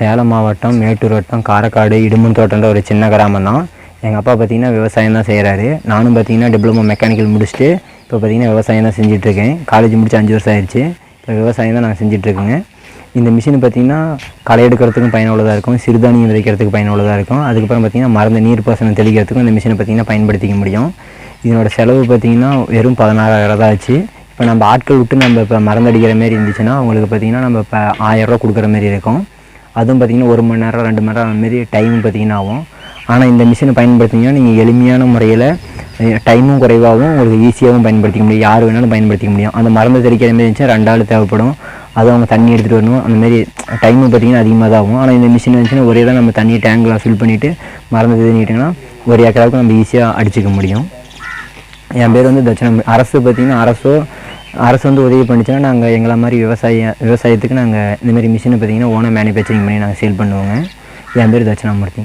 சேலம் மாவட்டம் மேட்டூர் வட்டம் காரைக்காடு இடுமன் தோட்டம்ன்ற ஒரு சின்ன கிராமம் தான். எங்கள் அப்பா பார்த்திங்கன்னா விவசாயம் தான் செய்கிறாரு. நானும் பார்த்திங்கன்னா டிப்ளமோ மெக்கானிக்கல் முடிச்சுட்டு இப்போ பார்த்திங்கன்னா விவசாயம் தான் செஞ்சிட்ருக்கேன். காலேஜ் முடிச்சு 5 வருஷம் ஆயிடுச்சு. இப்போ விவசாயம் தான் நான் செஞ்சிட்ருக்கேங்க. இந்த மிஷின் பார்த்திங்கன்னா களை எடுக்கிறதுக்கும் பயனுள்ளதாக இருக்கும், சிறுதானியம் விதைக்கிறதுக்கு பயனுள்ளதாக இருக்கும். அதுக்கப்புறம் பார்த்திங்கன்னா மருந்து நீர் பாசனம் தெளிக்கிறதுக்கும் இந்த மிஷினை பார்த்திங்கன்னா பயன்படுத்திக்க முடியும். இதனோட செலவு பார்த்திங்கன்னா வெறும் 16,000 தான் ஆச்சு. இப்போ நம்ம ஆட்கள் விட்டு நம்ம இப்போ மருந்தடிக்கிற மாரி இருந்துச்சுன்னா அவங்களுக்கு பார்த்திங்கன்னா நம்ம இப்போ 1000 ரூபா கொடுக்குற மாரி இருக்கும். அதுவும் பார்த்திங்கன்னா 1 மணி நேரம் 2 மணி நேரம் அதுமாரி டைமும் பார்த்திங்கன்னா ஆகும். ஆனால் இந்த மிஷினை பயன்படுத்திங்கன்னா நீங்கள் எளிமையான முறையில் டைமும் குறைவாகவும் உங்களுக்கு ஈஸியாகவும் பயன்படுத்திக்க முடியும். யார் வேணாலும் பயன்படுத்திக்க முடியும். அந்த மருந்து தெளிக்கிற மாரி இருந்துச்சுன்னா 2 ஆள் தேவைப்படும். அது அவங்க தண்ணி எடுத்துகிட்டு வரணும். அந்தமாரி டைமும் பார்த்திங்கன்னா அதிகமாக தான் ஆகும். ஆனால் இந்த மிஷின் இருந்துச்சுன்னா ஒரே தான் நம்ம தண்ணி டேங்கில் ஃபில் பண்ணிவிட்டு மருந்து தெளிக்கிட்டிங்கன்னா 1 ஏக்கராவுக்கு நம்ம ஈஸியாக அடிச்சிக்க முடியும். என் பேர் வந்து தட்சிணாமூர்த்தி. அரசு பார்த்திங்கன்னா அரசு வந்து உதவி பண்ணிச்சுன்னா நாங்கள் எங்களை மாதிரி விவசாயத்துக்கு நாங்கள் இந்தமாரி மிஷினை பார்த்திங்கன்னா ஓனாக மேனுஃபேக்சரிங் பண்ணி நாங்கள் சேல் பண்ணுவோங்க. என் பேர் தட்சிணாமூர்த்தி.